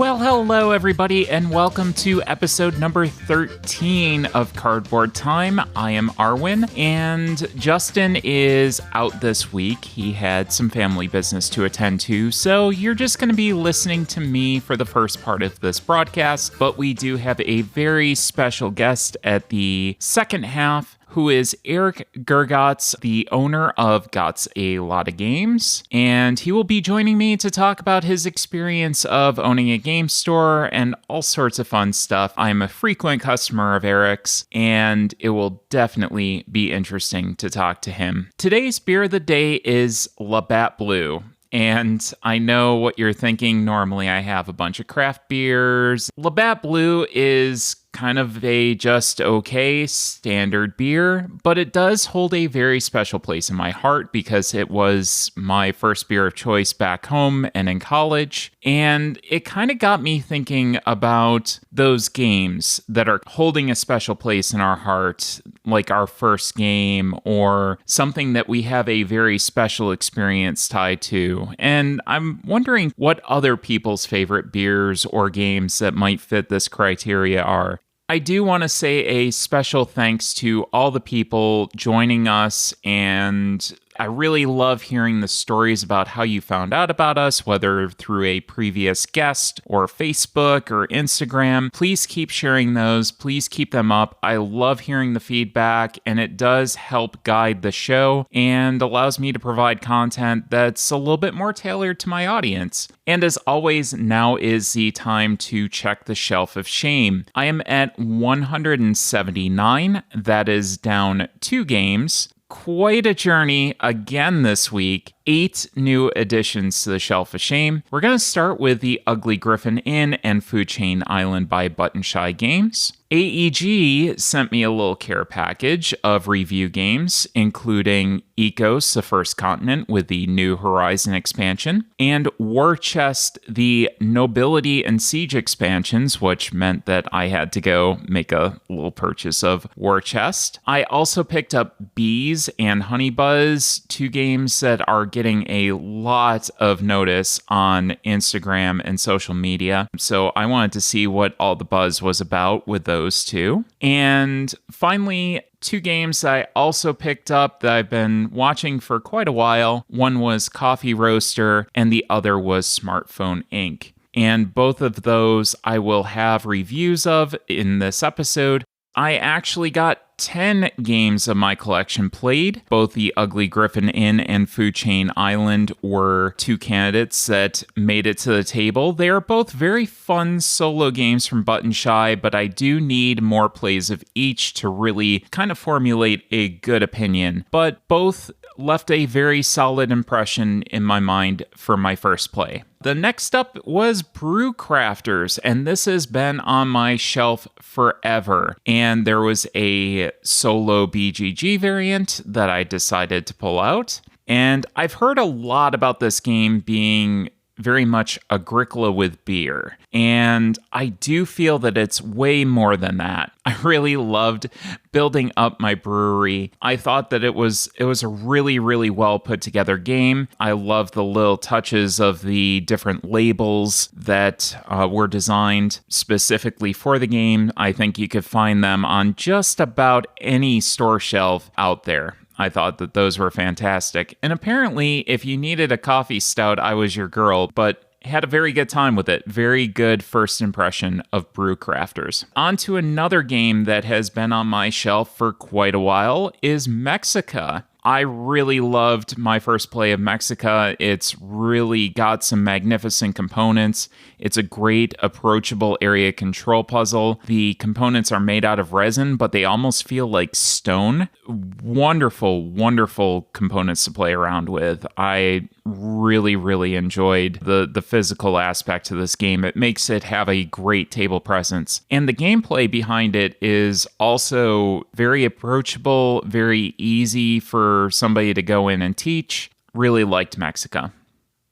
Well, hello everybody, and welcome to episode number 13 of Cardboard Time. I am Arwen, and Justin is out this week. He had some family business to attend to, so you're just going to be listening to me for the first part of this broadcast, but we do have a very special guest at the second half, who is Eric Gergotz, the owner of Gotz A Lot of Games. And he will be joining me to talk about his experience of owning a game store and all sorts of fun stuff. I'm a frequent customer of Eric's, and it will definitely be interesting to talk to him. Today's beer of the day is Labatt Blue. And I know what you're thinking. Normally I have a bunch of craft beers. Labatt Blue is kind of a just okay standard beer, but it does hold a very special place in my heart because it was my first beer of choice back home and in college. And it kind of got me thinking about those games that are holding a special place in our heart, like our first game or something that we have a very special experience tied to. And I'm wondering what other people's favorite beers or games that might fit this criteria are. I do want to say a special thanks to all the people joining us, and I really love hearing the stories about how you found out about us, whether through a previous guest or Facebook or Instagram. Please keep sharing those. Please keep them up. I love hearing the feedback, and it does help guide the show and allows me to provide content that's a little bit more tailored to my audience. And as always, now is the time to check the shelf of shame. I am at 179. That is down 2 games. Quite a journey again this week. 8 new additions to the Shelf of Shame. We're going to start with the Ugly Griffin Inn and Food Chain Island by Button Shy Games. AEG sent me a little care package of review games, including Ecos, the First Continent with the New Horizon expansion, and War Chest, the Nobility and Siege expansions, which meant that I had to go make a little purchase of War Chest. I also picked up Bees and Honey Buzz, 2 games that are getting a lot of notice on Instagram and social media. So I wanted to see what all the buzz was about with those 2. And finally, 2 games I also picked up that I've been watching for quite a while. One was Coffee Roaster and the other was Smartphone Inc. And both of those I will have reviews of in this episode. I actually got 10 games of my collection played. Both the Ugly Griffin Inn and Food Chain Island were 2 candidates that made it to the table. They are both very fun solo games from Button Shy, but I do need more plays of each to really kind of formulate a good opinion. But both left a very solid impression in my mind for my first play. The next up was Brew Crafters, and this has been on my shelf forever. And there was a solo BGG variant that I decided to pull out. And I've heard a lot about this game being very much Agricola with beer. And I do feel that it's way more than that. I really loved building up my brewery. I thought that it was a really, really well put together game. I love the little touches of the different labels that were designed specifically for the game. I think you could find them on just about any store shelf out there. I thought that those were fantastic. And apparently, if you needed a coffee stout, I was your girl, but had a very good time with it. Very good first impression of Brew Crafters. On to another game that has been on my shelf for quite a while is Mexica. I really loved my first play of Mexica. It's really got some magnificent components. It's a great approachable area control puzzle. The components are made out of resin, but they almost feel like stone. Wonderful, wonderful components to play around with. I really, really enjoyed the physical aspect of this game. It makes it have a great table presence. And the gameplay behind it is also very approachable, very easy for somebody to go in and teach. Really liked Mexica.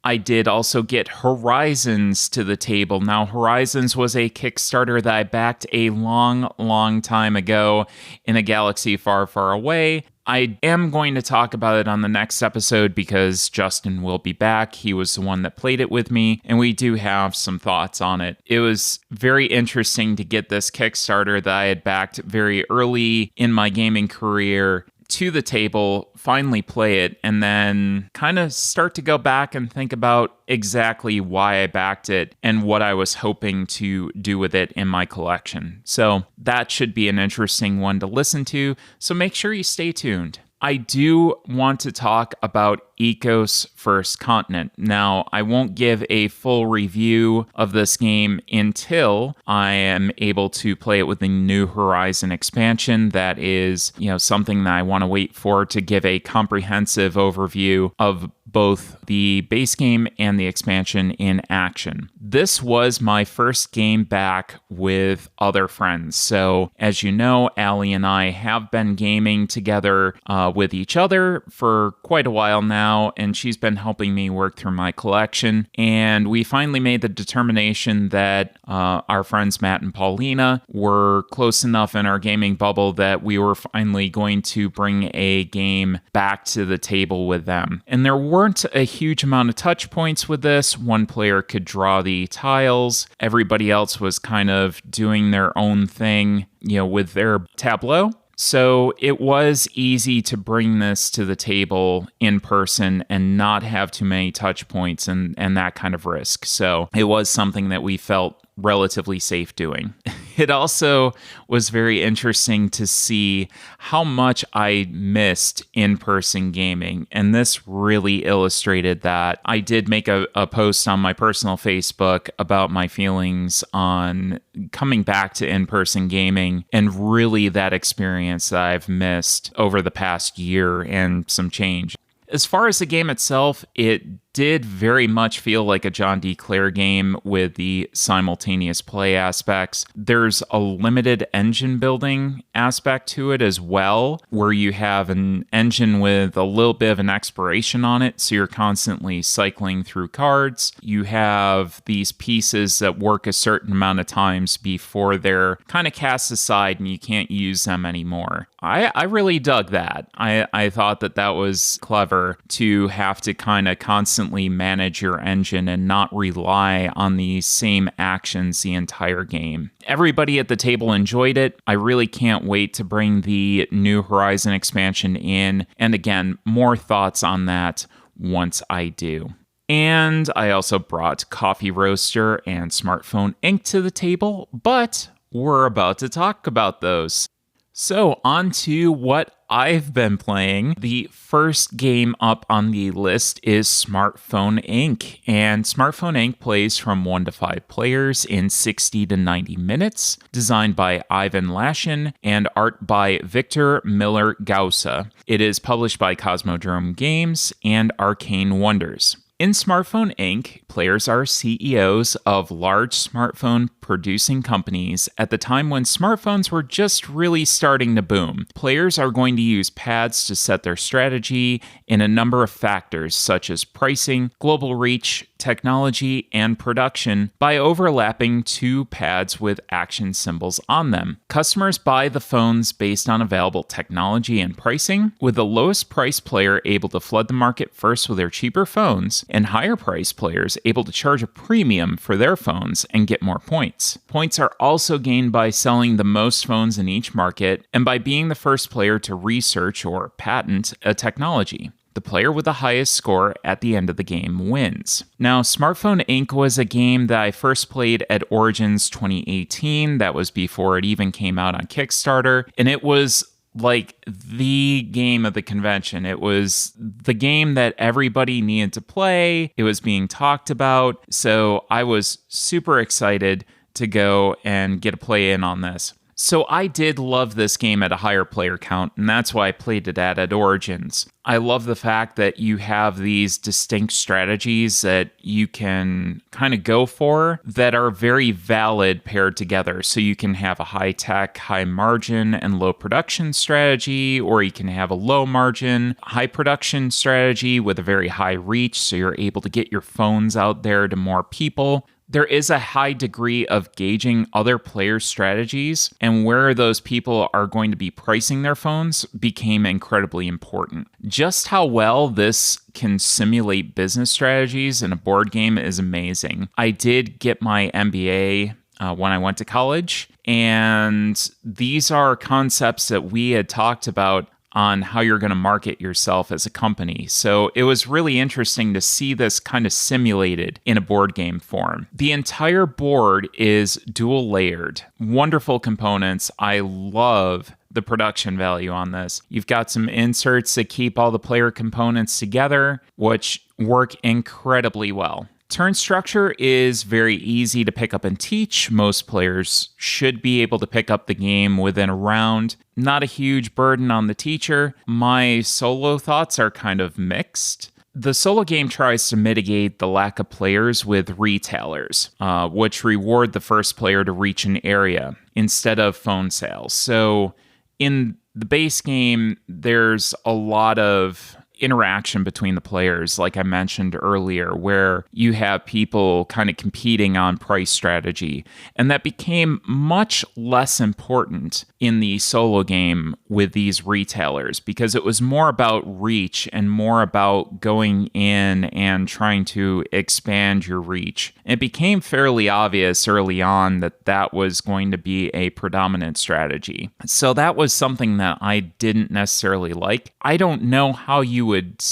I did also get Horizons to the table. Now, Horizons was a Kickstarter that I backed a long, long time ago in a galaxy far, far away. I am going to talk about it on the next episode because Justin will be back. He was the one that played it with me, and we do have some thoughts on it. It was very interesting to get this Kickstarter that I had backed very early in my gaming career to the table, finally play it, and then kind of start to go back and think about exactly why I backed it and what I was hoping to do with it in my collection. So that should be an interesting one to listen to, so make sure you stay tuned. I do want to talk about Ecos First Continent. Now, I won't give a full review of this game until I am able to play it with the New Horizon expansion. That is, something that I want to wait for to give a comprehensive overview of both the base game and the expansion in action. This was my first game back with other friends. So, as you know, Allie and I have been gaming together with each other for quite a while now, and she's been helping me work through my collection. And we finally made the determination that our friends Matt and Paulina were close enough in our gaming bubble that we were finally going to bring a game back to the table with them. And there weren't a huge amount of touch points with this. One player could draw the tiles. Everybody else was kind of doing their own thing, with their tableau. So it was easy to bring this to the table in person and not have too many touch points and that kind of risk. So it was something that we felt relatively safe doing. It also was very interesting to see how much I missed in-person gaming, and this really illustrated that. I did make a post on my personal Facebook about my feelings on coming back to in-person gaming and really that experience that I've missed over the past year and some change. As far as the game itself, it did very much feel like a John D. Clare game with the simultaneous play aspects. There's a limited engine building aspect to it as well, where you have an engine with a little bit of an expiration on it, so you're constantly cycling through cards. You have these pieces that work a certain amount of times before they're kind of cast aside and you can't use them anymore. I really dug that. I thought that was clever to have to kind of constantly manage your engine and not rely on the same actions the entire game. Everybody at the table enjoyed it. I really can't wait to bring the New Horizon expansion in. And again, more thoughts on that once I do. And I also brought Coffee Roaster and Smartphone Ink to the table, but we're about to talk about those. So, on to what I've been playing. The first game up on the list is Smartphone Inc. And Smartphone Inc. plays from 1 to 5 players in 60 to 90 minutes, designed by Ivan Lashin and art by Victor Miller-Gausa. It is published by Cosmodrome Games and Arcane Wonders. In Smartphone Inc., players are CEOs of large smartphone producing companies at the time when smartphones were just really starting to boom. Players are going to use pads to set their strategy in a number of factors such as pricing, global reach, technology, and production by overlapping 2 pads with action symbols on them. Customers buy the phones based on available technology and pricing, with the lowest price player able to flood the market first with their cheaper phones, and higher price players able to charge a premium for their phones and get more points. Points are also gained by selling the most phones in each market and by being the first player to research or patent a technology. The player with the highest score at the end of the game wins. Now, Smartphone Inc. was a game that I first played at Origins 2018. That was before it even came out on Kickstarter, and it was like the game of the convention. It was the game that everybody needed to play. It was being talked about. So I was super excited to go and get a play in on this. So I did love this game at a higher player count, and that's why I played it at Origins. I love the fact that you have these distinct strategies that you can kind of go for that are very valid paired together. So you can have a high-tech, high-margin, and low-production strategy, or you can have a low-margin, high-production strategy with a very high reach, so you're able to get your phones out there to more people. there is a high degree of gauging other players' strategies, and where those people are going to be pricing their phones became incredibly important. Just how well this can simulate business strategies in a board game is amazing. I did get my MBA when I went to college, and these are concepts that we had talked about on how you're going to market yourself as a company. So it was really interesting to see this kind of simulated in a board game form. The entire board is dual layered, wonderful components. I love the production value on this. You've got some inserts that keep all the player components together, which work incredibly well. Turn structure is very easy to pick up and teach. Most players should be able to pick up the game within a round. Not a huge burden on the teacher. My solo thoughts are kind of mixed. The solo game tries to mitigate the lack of players with retailers, which reward the first player to reach an area instead of phone sales. So in the base game, there's a lot of interaction between the players, like I mentioned earlier, where you have people kind of competing on price strategy. And that became much less important in the solo game with these retailers because it was more about reach and more about going in and trying to expand your reach. It became fairly obvious early on that that was going to be a predominant strategy. So that was something that I didn't necessarily like. I don't know how you would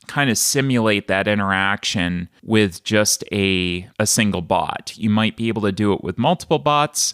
kind of simulate that interaction with just a single bot. You might be able to do it with multiple bots,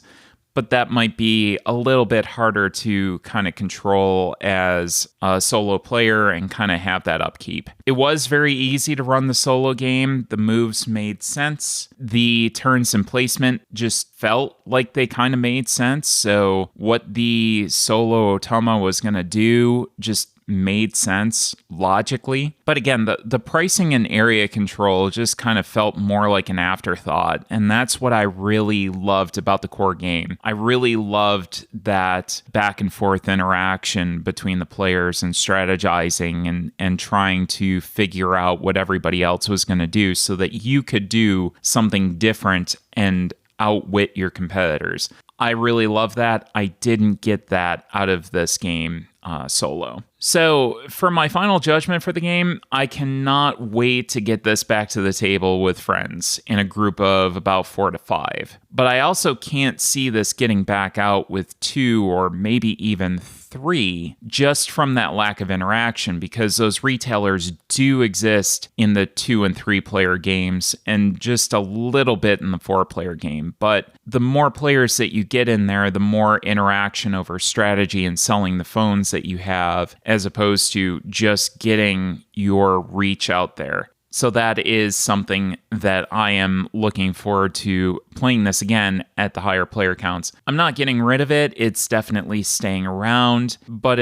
but that might be a little bit harder to kind of control as a solo player and kind of have that upkeep. It was very easy to run the solo game. The moves made sense. The turns and placement just felt like they kind of made sense. So what the solo Otama was going to do just made sense logically. But again, the pricing and area control just kind of felt more like an afterthought. And that's what I really loved about the core game. I really loved that back and forth interaction between the players and strategizing and trying to figure out what everybody else was going to do so that you could do something different and outwit your competitors. I really love that. I didn't get that out of this game solo. So for my final judgment for the game, I cannot wait to get this back to the table with friends in a group of about 4 to 5. But I also can't see this getting back out with 2 or maybe even 3 just from that lack of interaction, because those retailers do exist in the 2 and 3 player games and just a little bit in the 4 player game. But the more players that you get in there, the more interaction over strategy and selling the phones that you have, as opposed to just getting your reach out there. So that is something that I am looking forward to playing this again at the higher player counts. I'm not getting rid of it. It's definitely staying around, but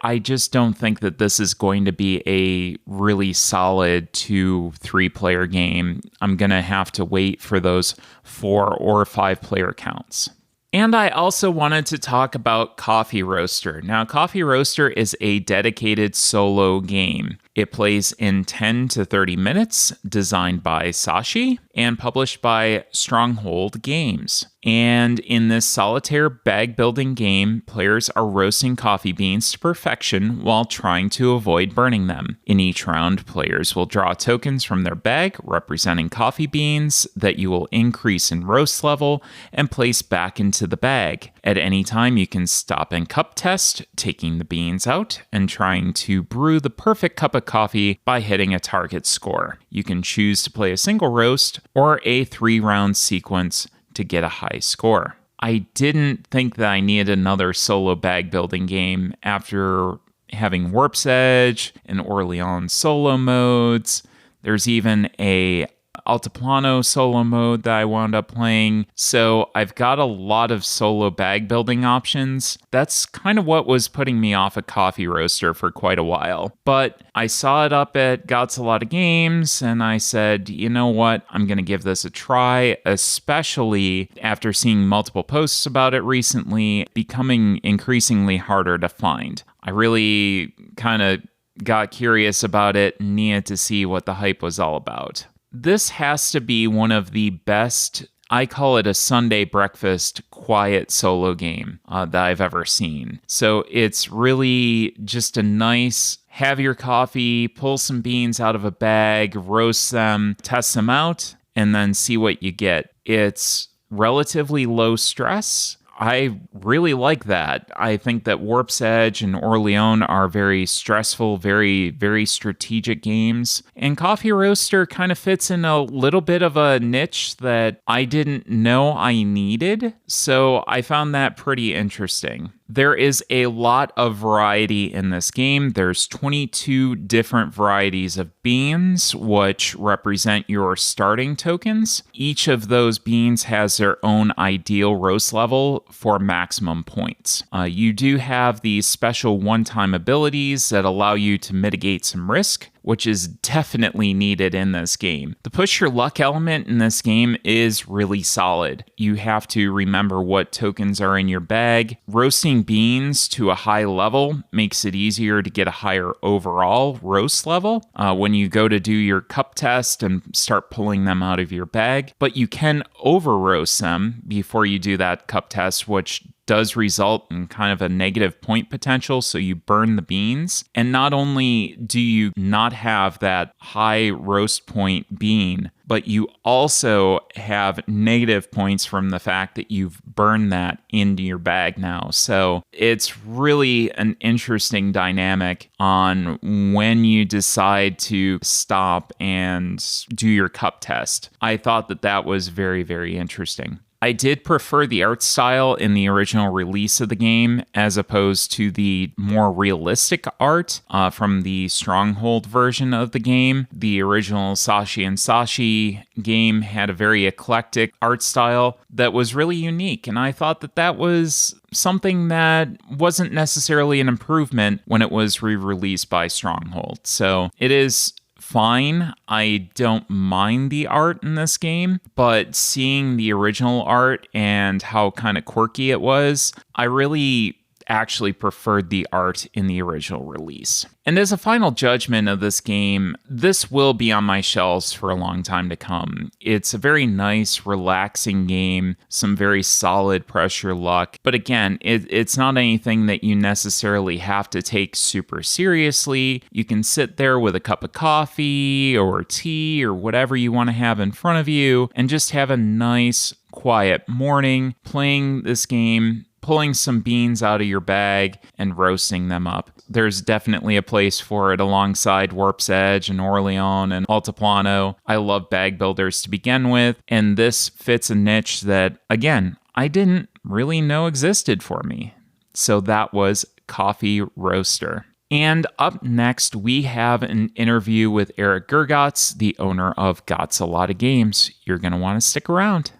I just don't think that this is going to be a really solid 2-3 player game. I'm going to have to wait for those 4 or 5 player counts. And I also wanted to talk about Coffee Roaster. Now, Coffee Roaster is a dedicated solo game. It plays in 10 to 30 minutes, designed by Sashi and published by Stronghold Games. And in this solitaire bag building game, players are roasting coffee beans to perfection while trying to avoid burning them. In each round, players will draw tokens from their bag representing coffee beans that you will increase in roast level and place back into the bag. At any time, you can stop and cup test, taking the beans out and trying to brew the perfect cup of coffee by hitting a target score. You can choose to play a single roast or a 3-round sequence to get a high score. I didn't think that I needed another solo bag building game after having Warp's Edge and Orleans solo modes. There's even a Altiplano solo mode that I wound up playing. So I've got a lot of solo bag building options. That's kind of what was putting me off a Coffee Roaster for quite a while. But I saw it up at Gergotz a lot of games and I said, you know what? I'm going to give this a try, especially after seeing multiple posts about it recently, becoming increasingly harder to find. I really kind of got curious about it and needed to see what the hype was all about. this has to be one of the best, I call it a Sunday breakfast quiet solo game that I've ever seen. So it's really just a nice, have your coffee, pull some beans out of a bag, roast them, test them out, and then see what you get. It's relatively low stress. I really like that. I think that Warp's Edge and Orleans are very stressful, very, very strategic games. And Coffee Roaster kind of fits in a little bit of a niche that I didn't know I needed. So I found that pretty interesting. There is a lot of variety in this game. There's 22 different varieties of beans, which represent your starting tokens. Each of those beans has their own ideal roast level for maximum points. You do have these special one-time abilities that allow you to mitigate some risk, which is definitely needed in this game. The push your luck element in this game is really solid. You have to remember what tokens are in your bag. Roasting beans to a high level makes it easier to get a higher overall roast level when you go to do your cup test and start pulling them out of your bag. But you can over roast them before you do that cup test, which does result in kind of a negative point potential, so you burn the beans. And not only do you not have that high roast point bean, but you also have negative points from the fact that you've burned that into your bag now. So it's really an interesting dynamic on when you decide to stop and do your cup test. I thought that that was very, very interesting. I did prefer the art style in the original release of the game as opposed to the more realistic art from the Stronghold version of the game. The original Sashi and Sashi game had a very eclectic art style that was really unique, and I thought that that was something that wasn't necessarily an improvement when it was re-released by Stronghold. So it is fine. I don't mind the art in this game, but seeing the original art and how kind of quirky it was, I really actually preferred the art in the original release. And as a final judgment of this game, this will be on my shelves for a long time to come. It's a very nice, relaxing game, some very solid pressure luck. But again, it's not anything that you necessarily have to take super seriously. You can sit there with a cup of coffee or tea or whatever you want to have in front of you and just have a nice, quiet morning playing this game, pulling some beans out of your bag and roasting them up. There's definitely a place for it alongside Warp's Edge and Orleans and Altiplano. I love bag builders to begin with, and this fits a niche that, again, I didn't really know existed for me. So that was Coffee Roaster. And up next, we have an interview with Eric Gergotz, the owner of Gotz A Lot of Games. You're going to want to stick around.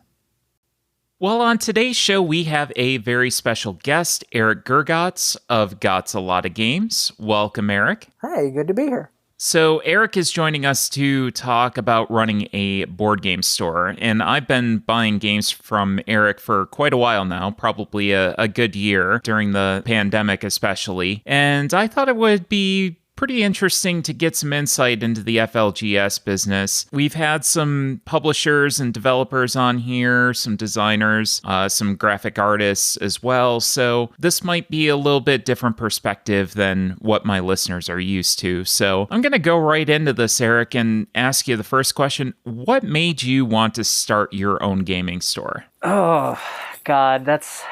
Well, on today's show, we have a very special guest, Eric Gergotz of Gotz A Lot of Games. Welcome, Eric. Hi, good to be here. So Eric is joining us to talk about running a board game store, and I've been buying games from Eric for quite a while now, probably a good year during the pandemic especially, and I thought it would be pretty interesting to get some insight into the FLGS business. We've had some publishers and developers on here, some designers, some graphic artists as well. So this might be a little bit different perspective than what my listeners are used to. So I'm going to go right into this, Eric, and ask you the first question. What made you want to start your own gaming store? Oh, God, that's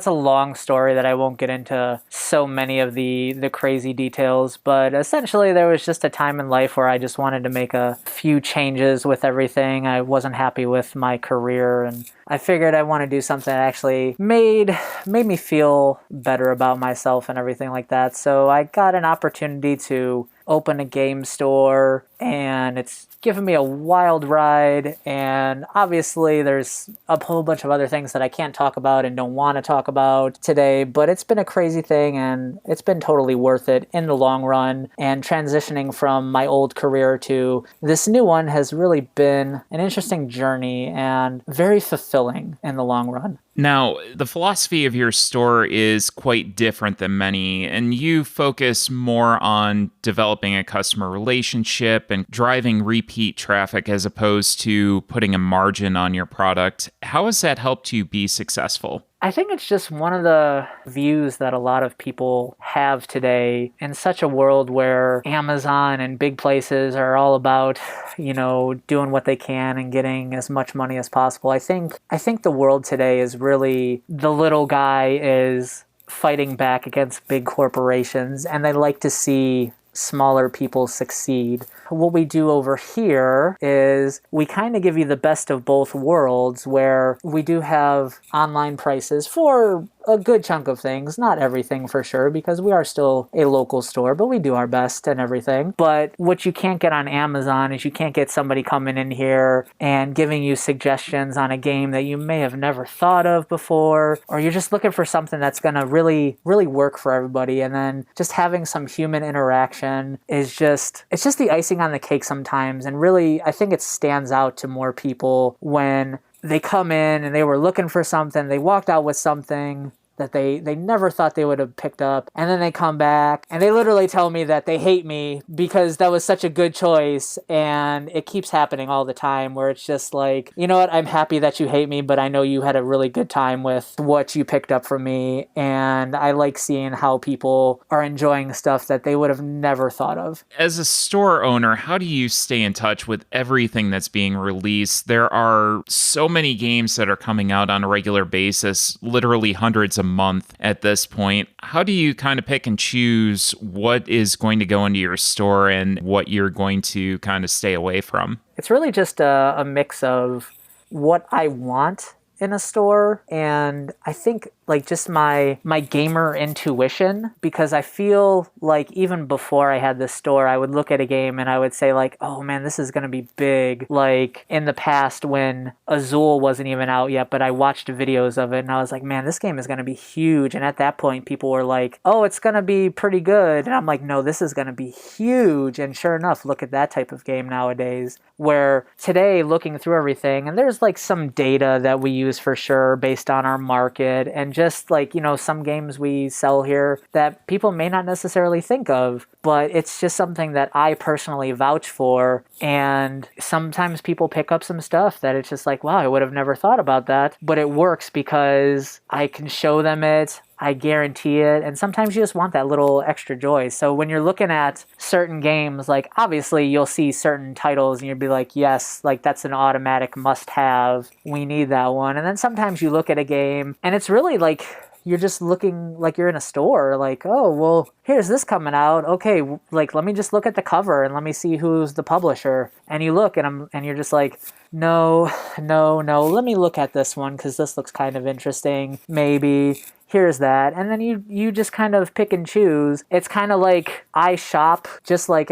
a long story that I won't get into so many of the crazy details, but essentially there was just a time in life where I just wanted to make a few changes with everything. I wasn't happy with my career, and I figured I want to do something that actually made me feel better about myself and everything like that. So I got an opportunity to open a game store, and it's given me a wild ride, and obviously there's a whole bunch of other things that I can't talk about and don't want to talk about today, but it's been a crazy thing, and it's been totally worth it in the long run, and transitioning from my old career to this new one has really been an interesting journey and very fulfilling in the long run. Now, the philosophy of your store is quite different than many, and you focus more on developing a customer relationship been driving repeat traffic as opposed to putting a margin on your product. How has that helped you be successful? I think it's just one of the views that a lot of people have today in such a world where Amazon and big places are all about, doing what they can and getting as much money as possible. I think the world today is really the little guy is fighting back against big corporations, and they like to see smaller people succeed. What we do over here is we kind of give you the best of both worlds, where we do have online prices for a good chunk of things, not everything for sure, because we are still a local store, but we do our best and everything. But what you can't get on Amazon is you can't get somebody coming in here and giving you suggestions on a game that you may have never thought of before, or you're just looking for something that's going to really, really work for everybody. And then just having some human interaction is it's just the icing on the cake sometimes. And really, I think it stands out to more people when they come in and they were looking for something, they walked out with something that they never thought they would have picked up, and then they come back and they literally tell me that they hate me because that was such a good choice. And it keeps happening all the time, where it's just like, you know what, I'm happy that you hate me, but I know you had a really good time with what you picked up from me. And I like seeing how people are enjoying stuff that they would have never thought of. As a store owner, how do you stay in touch with everything that's being released? There are so many games that are coming out on a regular basis, literally hundreds a month at this point. How do you kind of pick and choose what is going to go into your store and what you're going to kind of stay away from? It's really just a mix of what I want in a store, and I think like just my gamer intuition, because I feel like even before I had this store, I would look at a game and I would say like, oh man, this is going to be big. Like in the past when Azul wasn't even out yet, but I watched videos of it and I was like, man, this game is going to be huge. And at that point, people were like, oh, it's going to be pretty good. And I'm like, no, this is going to be huge. And sure enough, look at that type of game nowadays, where today looking through everything, and there's like some data that we use for sure based on our market, and just like, some games we sell here that people may not necessarily think of, but it's just something that I personally vouch for. And sometimes people pick up some stuff that it's just like, wow, I would have never thought about that, but it works because I can show them it. I guarantee it. And sometimes you just want that little extra joy. So when you're looking at certain games, like obviously you'll see certain titles and you'll be like, yes, like that's an automatic must have. We need that one. And then sometimes you look at a game and it's really like, you're just looking like you're in a store, like, oh, well, here's this coming out. Okay, like, let me just look at the cover and let me see who's the publisher. And you look and you're just like, no, let me look at this one because this looks kind of interesting. Maybe. Here's that. And then you just kind of pick and choose. It's kind of like I shop just like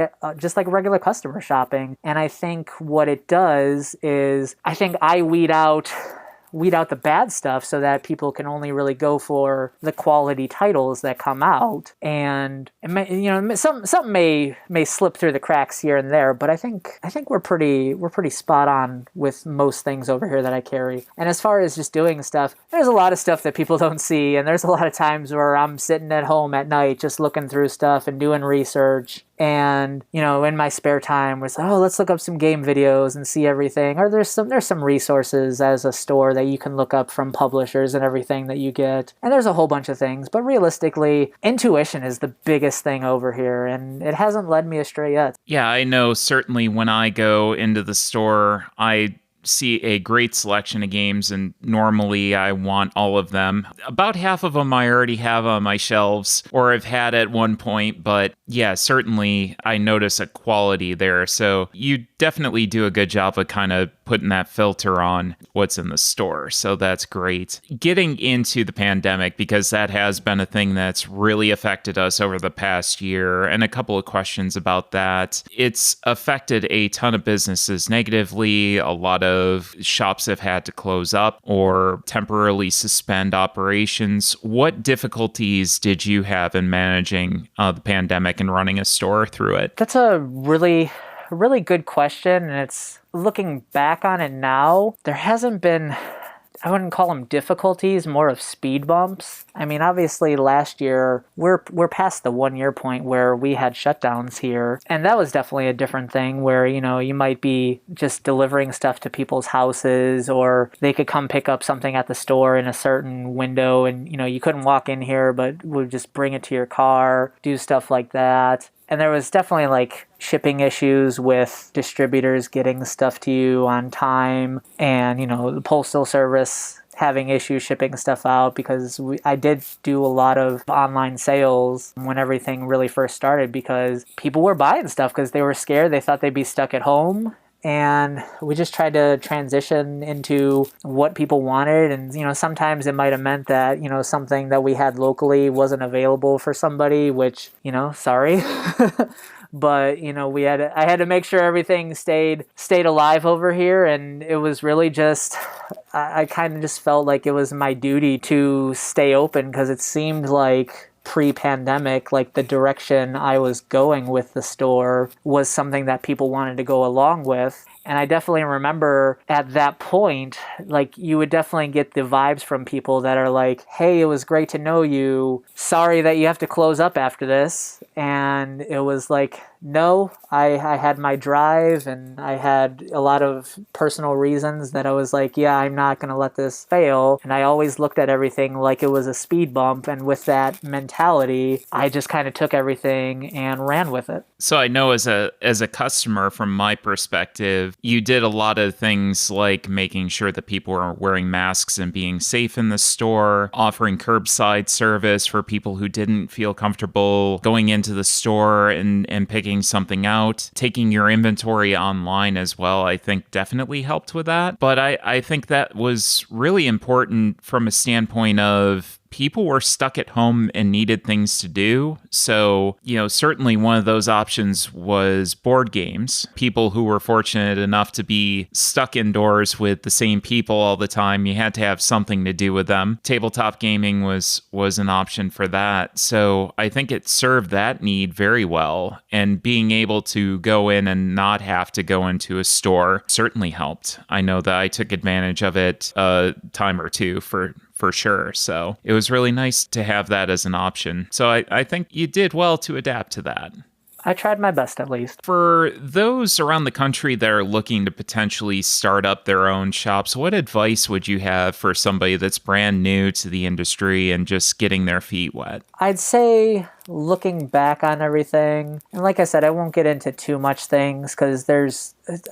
regular customer shopping. And I think what it does is I think I weed out the bad stuff so that people can only really go for the quality titles that come out. And it may, something may slip through the cracks here and there, but I think we're pretty spot on with most things over here that I carry. And as far as just doing stuff, there's a lot of stuff that people don't see, and there's a lot of times where I'm sitting at home at night just looking through stuff and doing research. And, in my spare time, we're like, oh, let's look up some game videos and see everything. Or there's some resources as a store that you can look up from publishers and everything that you get. And there's a whole bunch of things. But realistically, intuition is the biggest thing over here. And it hasn't led me astray yet. Yeah, I know certainly when I go into the store, I see a great selection of games, and normally I want all of them. About half of them I already have on my shelves or have had at one point, but yeah, certainly I notice a quality there. So you definitely do a good job of kind of putting that filter on what's in the store. So that's great. Getting into the pandemic, because that has been a thing that's really affected us over the past year, and a couple of questions about that. It's affected a ton of businesses negatively. A lot of shops have had to close up or temporarily suspend operations. What difficulties did you have in managing the pandemic and running a store through it? That's a really good question. And it's looking back on it now, there hasn't been I wouldn't call them difficulties, more of speed bumps. I mean, obviously last year we're past the 1 year point where we had shutdowns here, and that was definitely a different thing where, you might be just delivering stuff to people's houses, or they could come pick up something at the store in a certain window, and you couldn't walk in here, but would just bring it to your car, do stuff like that. And there was definitely like shipping issues with distributors getting stuff to you on time, and the postal service having issues shipping stuff out, because I did do a lot of online sales when everything really first started, because people were buying stuff because they were scared. They thought they'd be stuck at home. And we just tried to transition into what people wanted. And, sometimes it might have meant that, something that we had locally wasn't available for somebody, which, sorry. But, I had to make sure everything stayed alive over here. And it was really just, I kind of just felt like it was my duty to stay open, because it seemed like pre-pandemic, like the direction I was going with the store was something that people wanted to go along with. And I definitely remember at that point, like you would definitely get the vibes from people that are like, hey, it was great to know you. Sorry that you have to close up after this. And it was like, no, I had my drive, and I had a lot of personal reasons that I was like, yeah, I'm not going to let this fail. And I always looked at everything like it was a speed bump. And with that mentality, I just kind of took everything and ran with it. So I know as a customer, from my perspective, you did a lot of things like making sure that people were wearing masks and being safe in the store, offering curbside service for people who didn't feel comfortable going into the store and picking something out. Taking your inventory online as well, I think definitely helped with that. But I think that was really important from a standpoint of people were stuck at home and needed things to do. So, certainly one of those options was board games. People who were fortunate enough to be stuck indoors with the same people all the time, you had to have something to do with them. Tabletop gaming was an option for that. So I think it served that need very well. And being able to go in and not have to go into a store certainly helped. I know that I took advantage of it a time or two for sure. So it was really nice to have that as an option. So I think you did well to adapt to that. I tried my best, at least. For those around the country that are looking to potentially start up their own shops, what advice would you have for somebody that's brand new to the industry and just getting their feet wet? I'd say, looking back on everything, and like I said, I won't get into too much things, because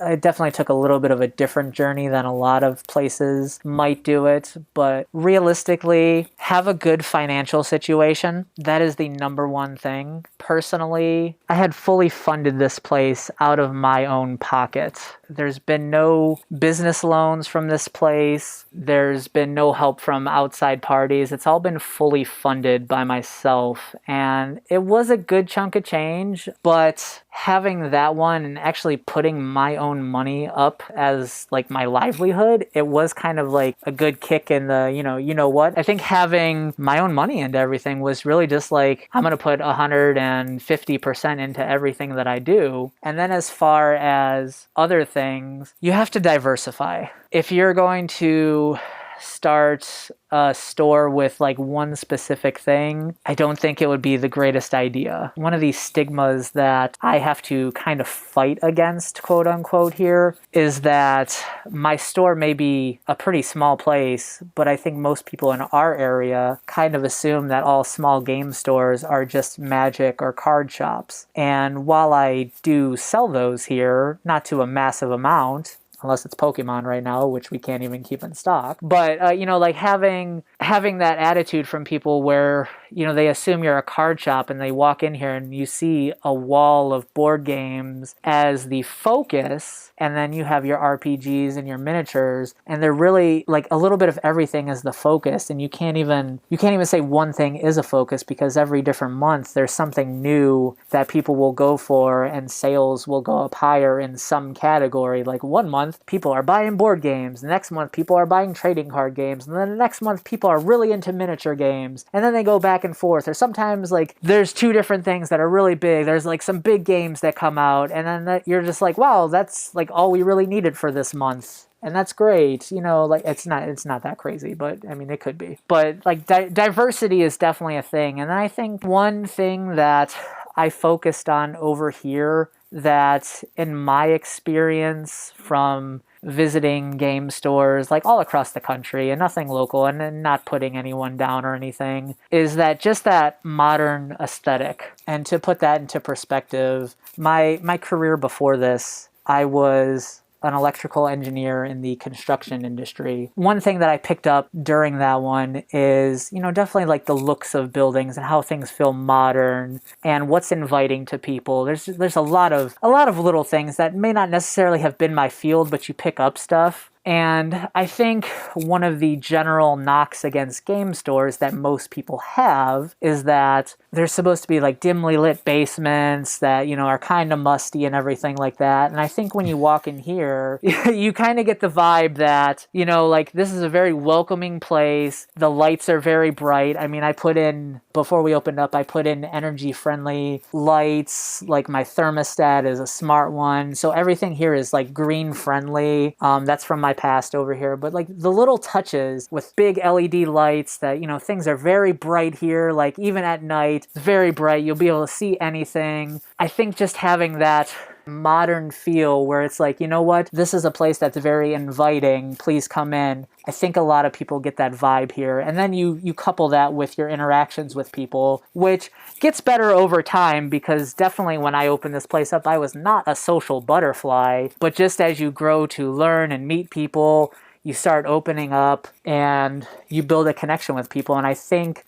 I definitely took a little bit of a different journey than a lot of places might do it. But realistically, have a good financial situation. That is the number one thing. Personally, I had fully funded this place out of my own pocket. There's been no business loans from this place. There's been no help from outside parties. It's all been fully funded by myself. And it was a good chunk of change, but having that one and actually putting my own money up as like my livelihood, it was kind of like a good kick in the, you know what? I think having my own money into everything was really just like, I'm going to put 150% into everything that I do. And then as far as other things, you have to diversify. If you're going to start a store with like one specific thing, I don't think it would be the greatest idea. One of these stigmas that I have to kind of fight against, quote unquote, here is that my store may be a pretty small place, but I think most people in our area kind of assume that all small game stores are just Magic or card shops. And while I do sell those here, not to a massive amount, unless it's Pokemon right now, which we can't even keep in stock. But, like having that attitude from people where, they assume you're a card shop and they walk in here and you see a wall of board games as the focus, and then you have your RPGs and your miniatures, and they're really like a little bit of everything is the focus, and you can't even say one thing is a focus, because every different month there's something new that people will go for and sales will go up higher in some category. Like one month people are buying board games, the next month people are buying trading card games, and then the next month people are really into miniature games, and then they go back and forth. Or sometimes like there's two different things that are really big. There's like some big games that come out, and then you're just like, wow, that's like all we really needed for this month. and that's great. Like it's not that crazy, but I mean it could be. But like diversity is definitely a thing. And I think one thing that I focused on over here that in my experience from visiting game stores like all across the country and nothing local and not putting anyone down or anything is that just that modern aesthetic. And to put that into perspective, my career before this, I was an electrical engineer in the construction industry. One thing that I picked up during that one is, definitely like the looks of buildings and how things feel modern and what's inviting to people. There's a lot of little things that may not necessarily have been my field, but you pick up stuff. And I think one of the general knocks against game stores that most people have is that they're supposed to be like dimly lit basements that, are kind of musty and everything like that. And I think when you walk in here, you kind of get the vibe that, like this is a very welcoming place. The lights are very bright. I mean, before we opened up, I put in energy friendly lights. Like my thermostat is a smart one. So everything here is like green friendly. That's from my past over here, but like the little touches with big LED lights that, things are very bright here, like even at night, it's very bright. You'll be able to see anything. I think just having that modern feel where it's like, what? This is a place that's very inviting. Please come in. I think a lot of people get that vibe here. And then you couple that with your interactions with people, which gets better over time because definitely when I opened this place up, I was not a social butterfly. But just as you grow to learn and meet people, you start opening up and you build a connection with people. And I think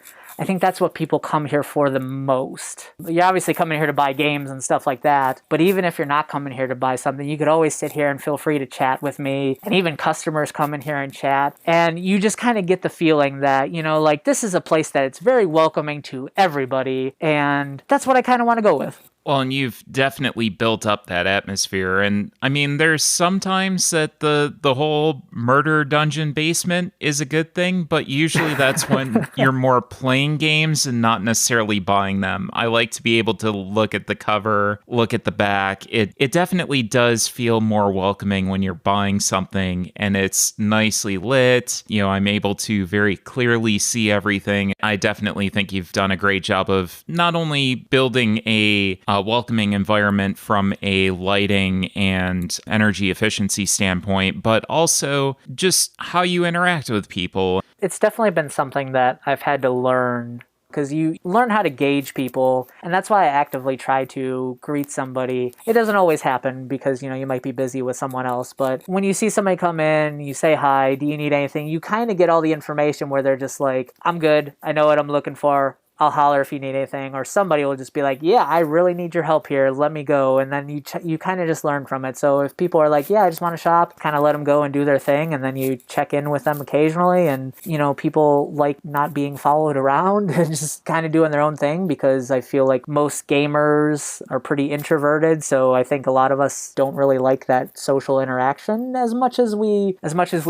that's what people come here for the most. You're obviously coming here to buy games and stuff like that, but even if you're not coming here to buy something, you could always sit here and feel free to chat with me, and even customers come in here and chat, and you just kind of get the feeling that, like this is a place that it's very welcoming to everybody, and that's what I kind of want to go with. Well, and you've definitely built up that atmosphere. And I mean, there's sometimes that the whole murder dungeon basement is a good thing, but usually that's when you're more playing games and not necessarily buying them. I like to be able to look at the cover, look at the back. It definitely does feel more welcoming when you're buying something and it's nicely lit. I'm able to very clearly see everything. I definitely think you've done a great job of not only building a welcoming environment from a lighting and energy efficiency standpoint, but also just how you interact with people. It's definitely been something that I've had to learn because you learn how to gauge people, and that's why I actively try to greet somebody. It doesn't always happen because, you might be busy with someone else, but when you see somebody come in, you say hi, do you need anything? You kind of get all the information where they're just like, I'm good, I know what I'm looking for. I'll holler if you need anything, or somebody will just be like, yeah, I really need your help here. Let me go. And then you kind of just learn from it. So if people are like, yeah, I just want to shop, kind of let them go and do their thing. And then you check in with them occasionally. And, people like not being followed around and just kind of doing their own thing because I feel like most gamers are pretty introverted. So I think a lot of us don't really like that social interaction as much as we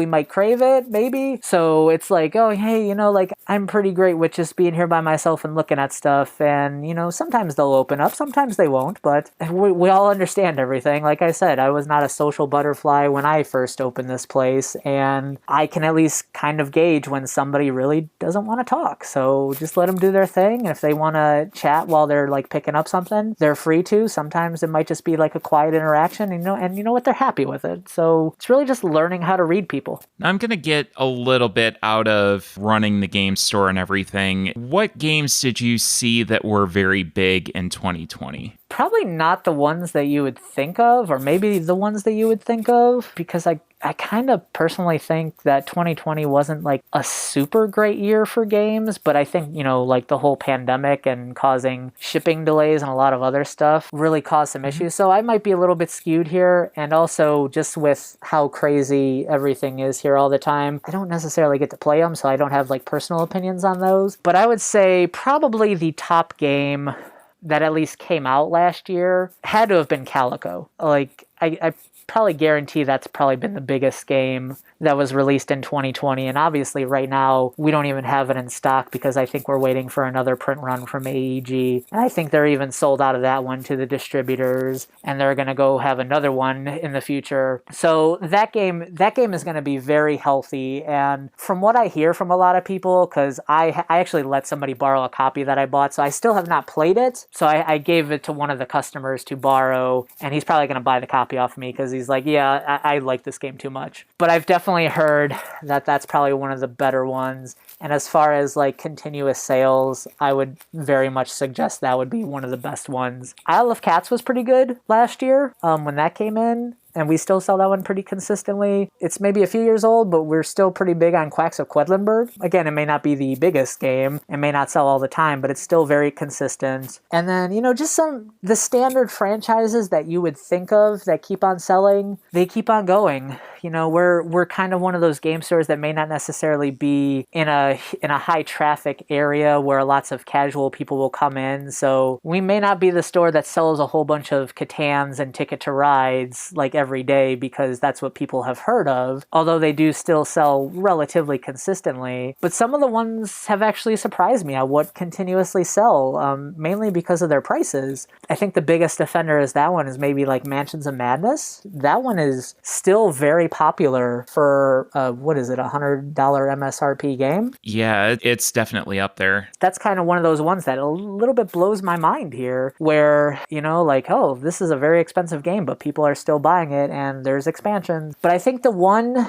might crave it, maybe. So it's like, oh, hey, like I'm pretty great with just being here by myself and looking at stuff, and sometimes they'll open up, sometimes they won't, but we all understand everything. Like I said, I was not a social butterfly when I first opened this place, and I can at least kind of gauge when somebody really doesn't want to talk. So just let them do their thing, and if they want to chat while they're like picking up something, they're free to. Sometimes it might just be like a quiet interaction, and you know what, they're happy with it. So it's really just learning how to read people. I'm gonna get a little bit out of running the game store and everything. What games did you see that were very big in 2020? Probably not the ones that you would think of, or maybe the ones that you would think of, because I kind of personally think that 2020 wasn't like a super great year for games, but I think, like the whole pandemic and causing shipping delays and a lot of other stuff really caused some issues. So I might be a little bit skewed here. And also just with how crazy everything is here all the time, I don't necessarily get to play them, so I don't have like personal opinions on those. But I would say probably the top game that at least came out last year had to have been Calico. Like, I probably guarantee that's probably been the biggest game that was released in 2020. And obviously right now we don't even have it in stock because I think we're waiting for another print run from AEG. And I think they're even sold out of that one to the distributors, and they're going to go have another one in the future. So that game is going to be very healthy. And from what I hear from a lot of people, because I actually let somebody borrow a copy that I bought, so I still have not played it. So I gave it to one of the customers to borrow, and he's probably going to buy the copy off me because he's like, yeah, I like this game too much. But I've definitely heard that that's probably one of the better ones. And as far as like continuous sales, I would very much suggest that would be one of the best ones. Isle of Cats was pretty good last year when that came in. And we still sell that one pretty consistently. It's maybe a few years old, but we're still pretty big on Quacks of Quedlinburg. Again, it may not be the biggest game. It may not sell all the time, but it's still very consistent. And then, just the standard franchises that you would think of that keep on selling, they keep on going. We're kind of one of those game stores that may not necessarily be in a high traffic area where lots of casual people will come in. So we may not be the store that sells a whole bunch of Catans and Ticket to Rides like every day because that's what people have heard of, although they do still sell relatively consistently. But some of the ones have actually surprised me at what continuously sell, mainly because of their prices. I think the biggest offender is that one is maybe like Mansions of Madness. That one is still very popular for, what is it, $100 MSRP game? Yeah, it's definitely up there. That's kind of one of those ones that a little bit blows my mind here, where, oh, this is a very expensive game, but people are still buying it, and there's expansions. But I think the one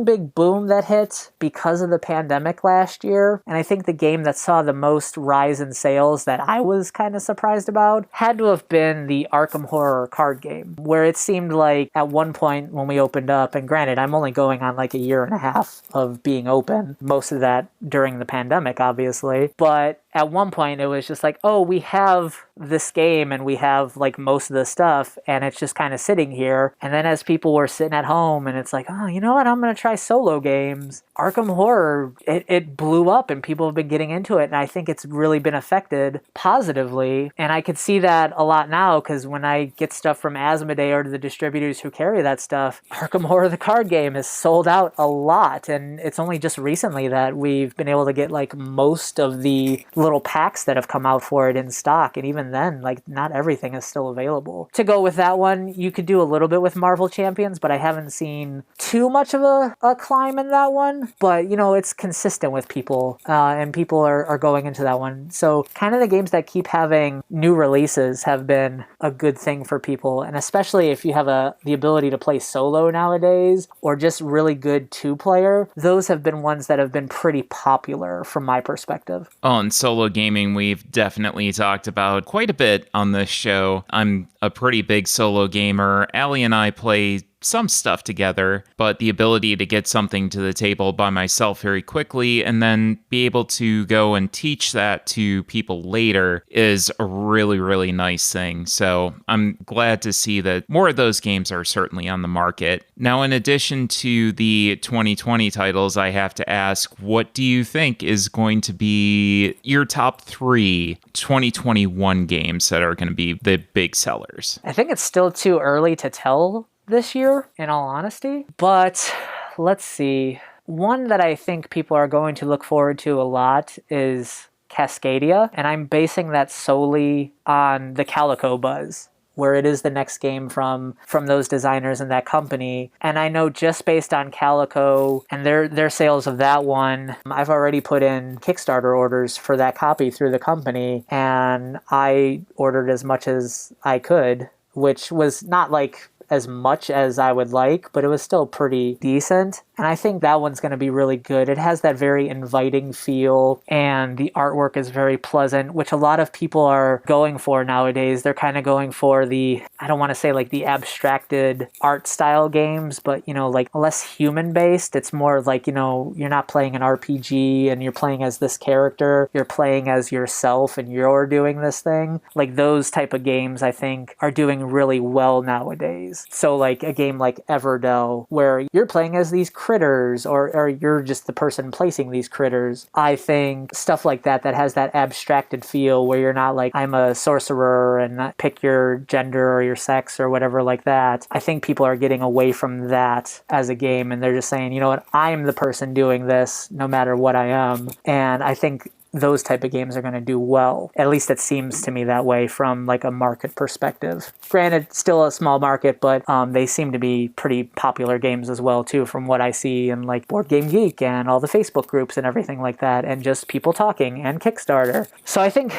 big boom that hit because of the pandemic last year, and I think the game that saw the most rise in sales that I was kind of surprised about, had to have been the Arkham Horror card game, where it seemed like at one point when we opened up, and granted, I'm only going on like a year and a half of being open, most of that during the pandemic, obviously, but at one point it was just like, oh, we have this game and we have like most of the stuff and it's just kind of sitting here. And then as people were sitting at home and it's like, oh, you know what, I'm going to try solo games. Arkham Horror, it blew up and people have been getting into it, and I think it's really been affected positively. And I could see that a lot now because when I get stuff from Asmodee or to the distributors who carry that stuff, Arkham Horror the card game has sold out a lot, and it's only just recently that we've been able to get like most of the little packs that have come out for it in stock, and even then, like, not everything is still available. To go with that one, you could do a little bit with Marvel Champions, but I haven't seen too much of a climb in that one. But, it's consistent with people, and people are going into that one. So kind of the games that keep having new releases have been a good thing for people, and especially if you have the ability to play solo nowadays, or just really good two-player, those have been ones that have been pretty popular from my perspective. Oh, and solo gaming, we've definitely talked about quite a bit on this show. I'm a pretty big solo gamer. Allie and I play some stuff together, but the ability to get something to the table by myself very quickly and then be able to go and teach that to people later is a really, really nice thing. So I'm glad to see that more of those games are certainly on the market. Now, in addition to the 2020 titles, I have to ask, what do you think is going to be your top 3 2021 games that are going to be the big sellers? I think it's still too early to tell this year, in all honesty. But let's see. One that I think people are going to look forward to a lot is Cascadia, and I'm basing that solely on the Calico buzz, where it is the next game from those designers and that company. And I know just based on Calico and their sales of that one, I've already put in Kickstarter orders for that copy through the company, and I ordered as much as I could, which was not like as much as I would like, but it was still pretty decent. And I think that one's going to be really good. It has that very inviting feel, and the artwork is very pleasant, which a lot of people are going for nowadays. They're kind of going for the, I don't want to say like the abstracted art style games, but, like less human based. It's more like, you're not playing an RPG and you're playing as this character. You're playing as yourself and you're doing this thing. Like those type of games, I think, are doing really well nowadays. ways. So like a game like Everdell, where you're playing as these critters, or you're just the person placing these critters. I think stuff like that has that abstracted feel where you're not like, I'm a sorcerer and not pick your gender or your sex or whatever like that. I think people are getting away from that as a game, and they're just saying, you know what, I'm the person doing this no matter what I am. And I think those type of games are going to do well. At least it seems to me that way from like a market perspective. Granted, still a small market, but they seem to be pretty popular games as well too, from what I see in like Board Game Geek and all the Facebook groups and everything like that, and just people talking and Kickstarter. So I think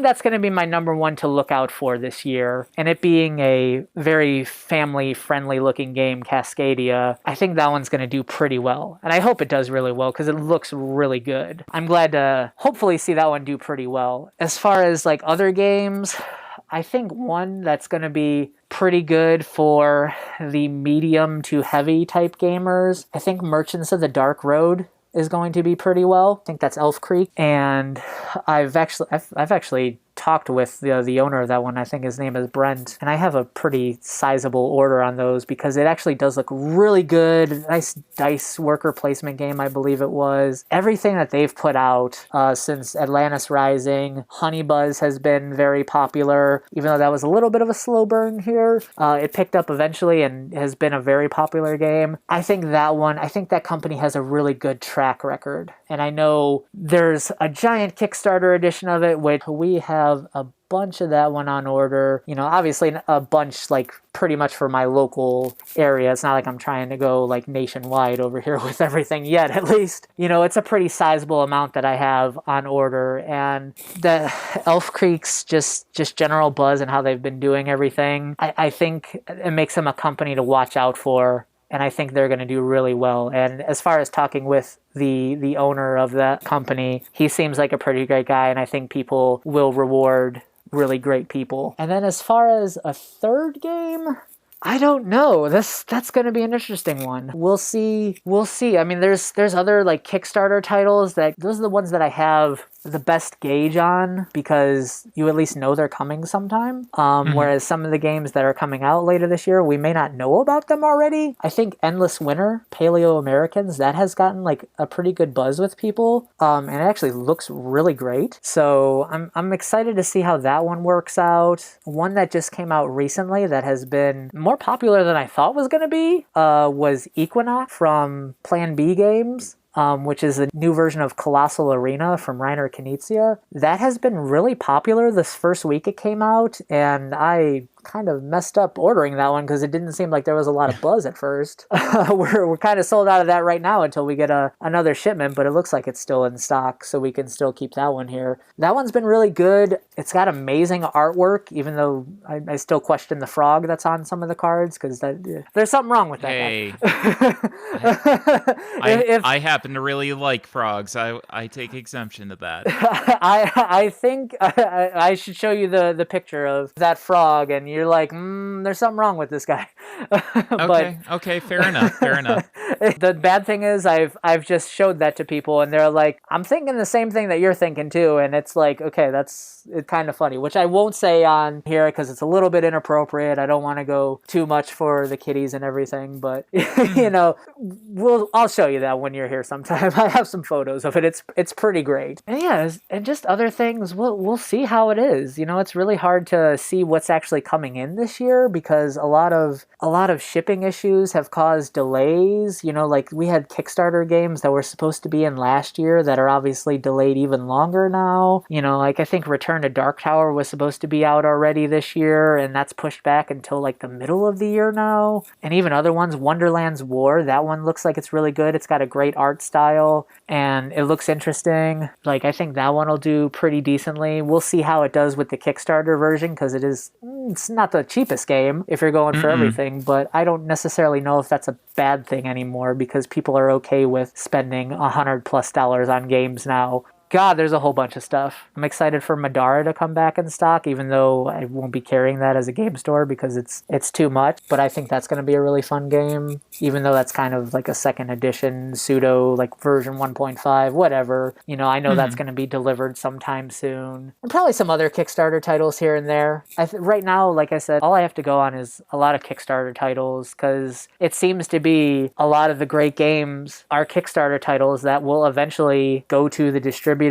that's going to be my number one to look out for this year. And it being a very family-friendly looking game, Cascadia, I think that one's going to do pretty well. And I hope it does really well because it looks really good. I'm glad to hopefully see that one do pretty well. As far as like other games, I think one that's going to be pretty good for the medium to heavy type gamers, I think Merchants of the Dark Road is going to be pretty well. I think that's Elf Creek. And I've actually talked with the owner of that one. I think his name is Brent, and I have a pretty sizable order on those because it actually does look really good. Nice dice worker placement game, I believe it was. Everything that they've put out since Atlantis Rising, Honey Buzz has been very popular, even though that was a little bit of a slow burn here. It picked up eventually and has been a very popular game. I think that company has a really good track record. And I know there's a giant Kickstarter edition of it, which we have a bunch of that one on order. You know, obviously a bunch like pretty much for my local area. It's not like I'm trying to go like nationwide over here with everything yet, at least. You know, it's a pretty sizable amount that I have on order. And the Elf Creek's just general buzz and how they've been doing everything, I think it makes them a company to watch out for. And I think they're going to do really well. And as far as talking with the owner of that company, he seems like a pretty great guy, and I think people will reward really great people. And then as far as a third game, I don't know. That's going to be an interesting one. We'll see. I mean, there's other like Kickstarter titles those are the ones that I have the best gauge on because you at least know they're coming sometime. Whereas some of the games that are coming out later this year, we may not know about them already. I think Endless Winter, Paleo Americans, that has gotten like a pretty good buzz with people. And it actually looks really great. So I'm excited to see how that one works out. One that just came out recently that has been more popular than I thought was going to be was Equinox from Plan B Games. Which is a new version of Colossal Arena from Reiner Knizia. That has been really popular this first week it came out, and I kind of messed up ordering that one because it didn't seem like there was a lot of buzz at first. We're kind of sold out of that right now until we get another shipment, but it looks like it's still in stock, so we can still keep that one here. That one's been really good. It's got amazing artwork, even though I still question the frog that's on some of the cards because there's something wrong with that guy. I happen to really like frogs. I take exemption to that. I think I should show you the picture of that frog, and you're like, there's something wrong with this guy. Okay, fair enough. The bad thing is I've just showed that to people, and they're like, I'm thinking the same thing that you're thinking too, and it's like, okay, it's kind of funny, which I won't say on here because it's a little bit inappropriate. I don't want to go too much for the kiddies and everything, but you know, I'll show you that when you're here sometime. I have some photos of it. It's pretty great. And yeah, and just other things, we'll see how it is. You know, it's really hard to see what's actually coming in this year because a lot of shipping issues have caused delays. You know, like we had Kickstarter games that were supposed to be in last year that are obviously delayed even longer now. You know, like I think Return to Dark Tower was supposed to be out already this year, and that's pushed back until like the middle of the year now. And even other ones, Wonderland's War, that one looks like it's really good. It's got a great art style and it looks interesting. Like I think that one will do pretty decently. We'll see how it does with the Kickstarter version because it's not the cheapest game if you're going for everything, but I don't necessarily know if that's a bad thing anymore because people are okay with spending $100+ on games now God, there's a whole bunch of stuff. I'm excited for Madara to come back in stock, even though I won't be carrying that as a game store because it's too much. But I think that's going to be a really fun game, even though that's kind of like a second edition pseudo, like version 1.5, whatever. I know that's going to be delivered sometime soon. And probably some other Kickstarter titles here and there. Right now, like I said, all I have to go on is a lot of Kickstarter titles because it seems to be a lot of the great games are Kickstarter titles that will eventually go to the distributors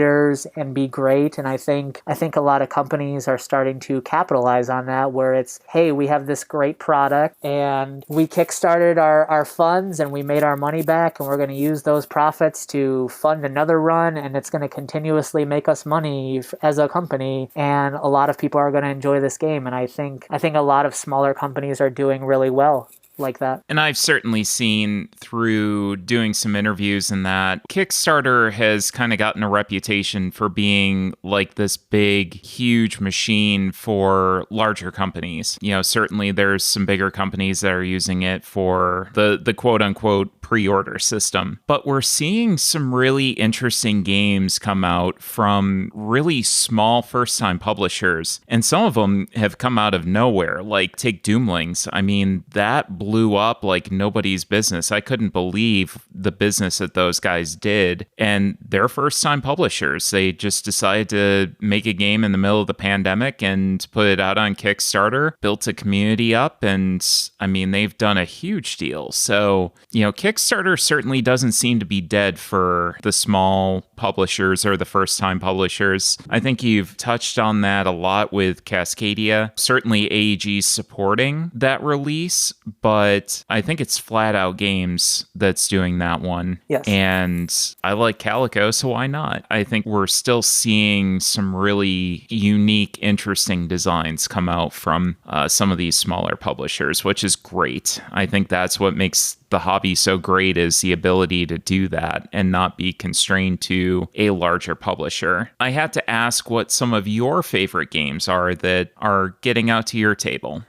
and be great. And I think a lot of companies are starting to capitalize on that, where it's, hey, we have this great product and we kickstarted our funds and we made our money back, and we're going to use those profits to fund another run, and it's going to continuously make us money as a company, and a lot of people are going to enjoy this game. And I think a lot of smaller companies are doing really well like that. And I've certainly seen through doing some interviews and that Kickstarter has kind of gotten a reputation for being like this big, huge machine for larger companies. Certainly there's some bigger companies that are using it for the quote unquote pre-order system. But we're seeing some really interesting games come out from really small first-time publishers. And some of them have come out of nowhere, like take Doomlings. I mean, that blew up like nobody's business. I couldn't believe the business that those guys did. And they're first-time publishers. They just decided to make a game in the middle of the pandemic and put it out on Kickstarter, built a community up, and I mean, they've done a huge deal. So, Kickstarter certainly doesn't seem to be dead for the small publishers or the first-time publishers. I think you've touched on that a lot with Cascadia. Certainly AEG's supporting that release, but I think it's Flat Out Games that's doing that one. Yes. And I like Calico, so why not? I think we're still seeing some really unique, interesting designs come out from some of these smaller publishers, which is great. I think that's what makes the hobby so great, is the ability to do that and not be constrained to a larger publisher. I had to ask what some of your favorite games are that are getting out to your table.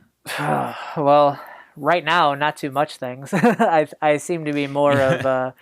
Well, right now, not too much things. I seem to be more of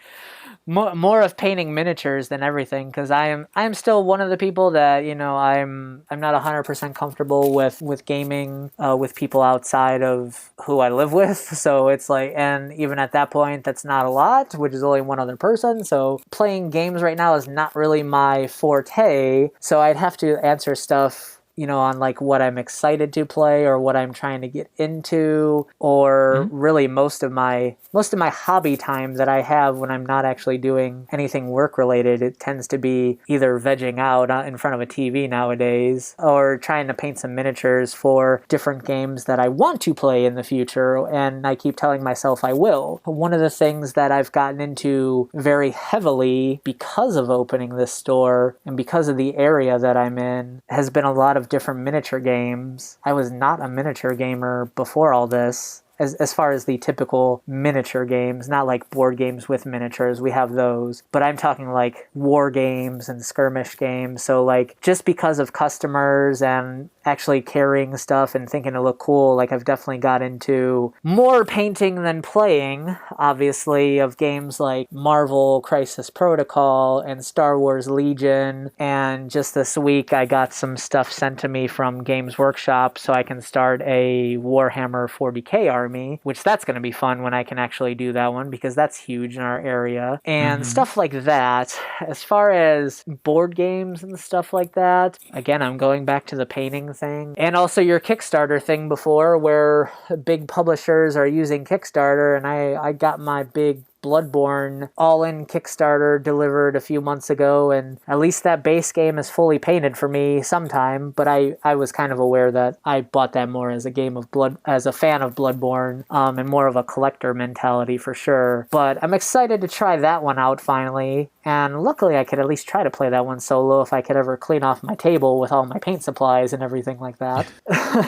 more of painting miniatures than everything, because I am still one of the people that I'm not 100% comfortable with gaming with people outside of who I live with. So it's like, and even at that point, that's not a lot, which is only one other person. So playing games right now is not really my forte. So I'd have to answer stuff on like what I'm excited to play or what I'm trying to get into, or really most of my hobby time that I have when I'm not actually doing anything work related. It tends to be either vegging out in front of a TV nowadays, or trying to paint some miniatures for different games that I want to play in the future, and I keep telling myself I will. One of the things that I've gotten into very heavily because of opening this store and because of the area that I'm in has been a lot of different miniature games. I was not a miniature gamer before all this. As far as the typical miniature games, not like board games with miniatures, we have those, but I'm talking like war games and skirmish games. So like, just because of customers and actually carrying stuff and thinking it looked cool, like I've definitely got into more painting than playing, obviously, of games like Marvel Crisis Protocol and Star Wars Legion. And just this week I got some stuff sent to me from Games Workshop so I can start a Warhammer 40k army, which that's going to be fun when I can actually do that one, because that's huge in our area, and stuff like that. As far as board games and stuff like that, again, I'm going back to the painting thing, and also your Kickstarter thing before, where big publishers are using Kickstarter, and I got my big Bloodborne all-in Kickstarter delivered a few months ago, and at least that base game is fully painted for me sometime, but I was kind of aware that I bought that more as a game of as a fan of Bloodborne, and more of a collector mentality for sure. But I'm excited to try that one out finally, and luckily I could at least try to play that one solo if I could ever clean off my table with all my paint supplies and everything like that.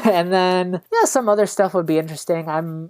And then, yeah, some other stuff would be interesting.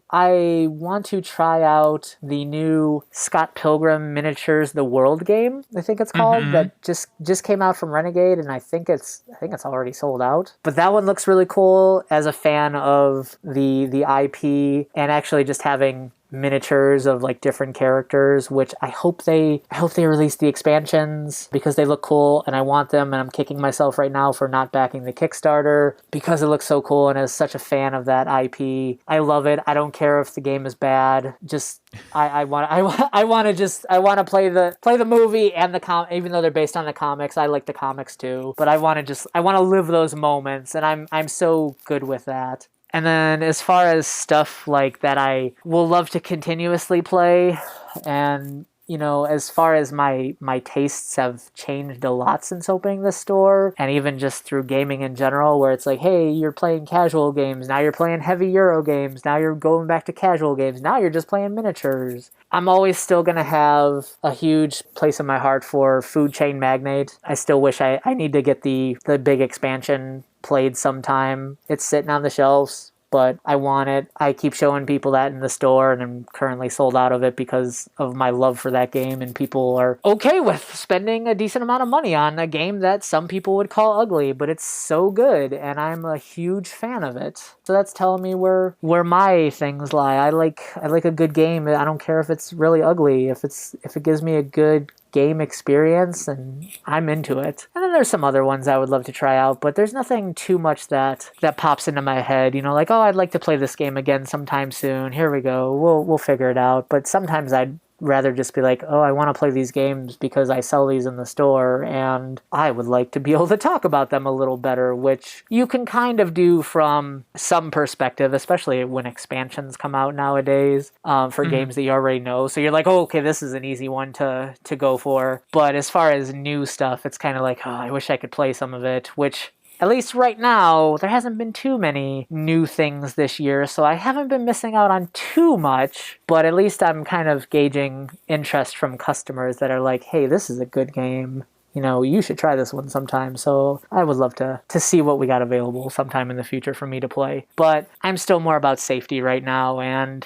I want to try out the new Scott Pilgrim Miniatures The World game, I think it's called, that just came out from Renegade, and I think it's already sold out. But that one looks really cool as a fan of the IP, and actually just having miniatures of like different characters, which I hope they release the expansions because they look cool and I want them, and I'm kicking myself right now for not backing the Kickstarter because it looks so cool, and as such a fan of that IP, I love it. I don't care if the game is bad. Just I want to play the movie and the even though they're based on the comics. I like the comics too, but I want to live those moments, and I'm so good with that. And then as far as stuff like that I will love to continuously play, and as far as my tastes have changed a lot since opening the store, and even just through gaming in general, where it's like, hey, you're playing casual games, now you're playing heavy Euro games, now you're going back to casual games, now you're just playing miniatures. I'm always still going to have a huge place in my heart for Food Chain Magnate. I still wish I need to get the big expansion played sometime. It's sitting on the shelves, but I want it. I keep showing people that in the store, and I'm currently sold out of it because of my love for that game, and people are okay with spending a decent amount of money on a game that some people would call ugly, but it's so good, and I'm a huge fan of it. So that's telling me where my things lie. I like a good game. I don't care if it's really ugly. If it gives me a good game experience, and I'm into it. And then there's some other ones I would love to try out, but there's nothing too much that pops into my head, like, oh, I'd like to play this game again sometime soon. Here we go. We'll figure it out. But sometimes I'd rather just be like, oh, I want to play these games because I sell these in the store, and I would like to be able to talk about them a little better, which you can kind of do from some perspective, especially when expansions come out nowadays for games that you already know. So you're like, oh, okay, this is an easy one to go for. But as far as new stuff, it's kind of like, oh, I wish I could play some of it, which at least right now, there hasn't been too many new things this year, so I haven't been missing out on too much, but at least I'm kind of gauging interest from customers that are like, hey, this is a good game. You should try this one sometime. So I would love to see what we got available sometime in the future for me to play. But I'm still more about safety right now, and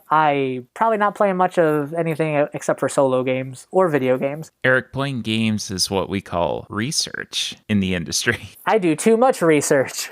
I probably not playing much of anything except for solo games or video games. Eric, playing games is what we call research in the industry. I do too much research.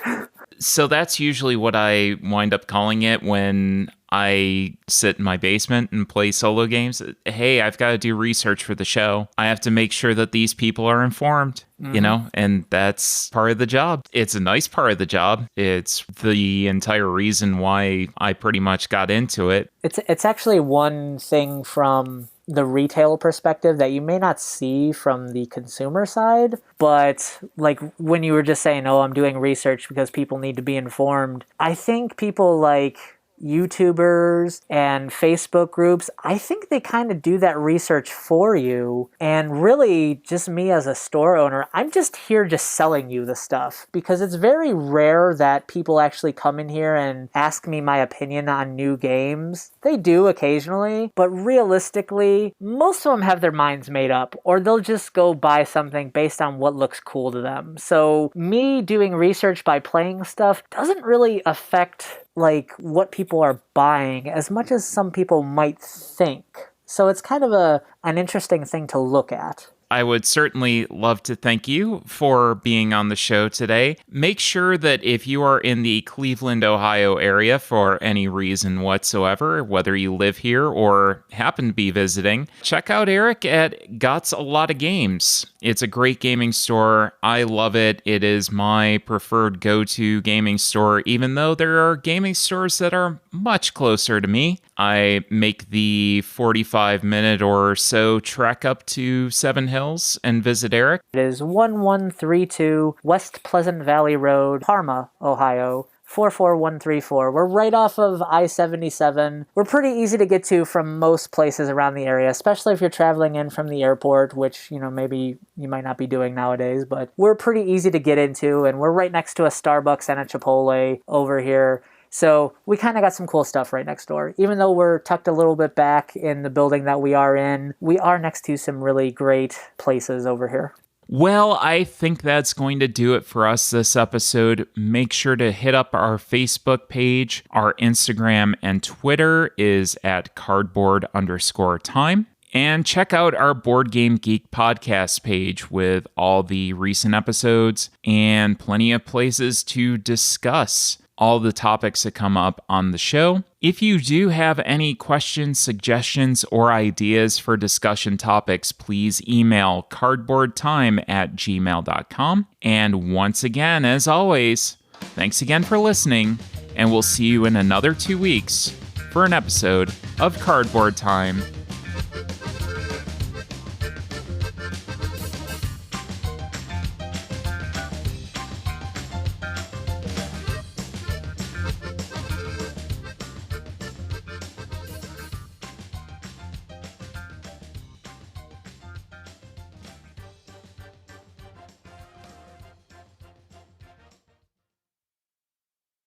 So that's usually what I wind up calling it when I sit in my basement and play solo games. Hey, I've got to do research for the show. I have to make sure that these people are informed, and that's part of the job. It's a nice part of the job. It's the entire reason why I pretty much got into it. It's actually one thing from the retail perspective that you may not see from the consumer side, but like when you were just saying, oh, I'm doing research because people need to be informed, I think people like YouTubers and Facebook groups, I think they kind of do that research for you. And really, just me as a store owner, I'm just here just selling you the stuff, because it's very rare that people actually come in here and ask me my opinion on new games. They do occasionally, but realistically, most of them have their minds made up, or they'll just go buy something based on what looks cool to them. So me doing research by playing stuff doesn't really affect like what people are buying as much as some people might think. So it's kind of an interesting thing to look at. I would certainly love to thank you for being on the show today. Make sure that if you are in the Cleveland, Ohio area for any reason whatsoever, whether you live here or happen to be visiting, check out Eric at Gergotz A Lot of Games. It's a great gaming store. I love it. It is my preferred go-to gaming store, even though there are gaming stores that are much closer to me. I make the 45-minute or so trek up to Seven Hills and visit Eric. It is 1132 West Pleasant Valley Road, Parma, Ohio, 44134. We're right off of I-77. We're pretty easy to get to from most places around the area, especially if you're traveling in from the airport, which, maybe you might not be doing nowadays, but we're pretty easy to get into, and we're right next to a Starbucks and a Chipotle over here. So we kind of got some cool stuff right next door. Even though we're tucked a little bit back in the building that we are in, we are next to some really great places over here. Well, I think that's going to do it for us this episode. Make sure to hit up our Facebook page. Our Instagram and Twitter is at cardboard_time. And check out our Board Game Geek podcast page with all the recent episodes and plenty of places to discuss. all the topics that come up on the show. If you do have any questions, suggestions, or ideas for discussion topics, please email cardboardtime@gmail.com. And once again, as always, thanks again for listening, and we'll see you in another 2 weeks for an episode of Cardboard Time.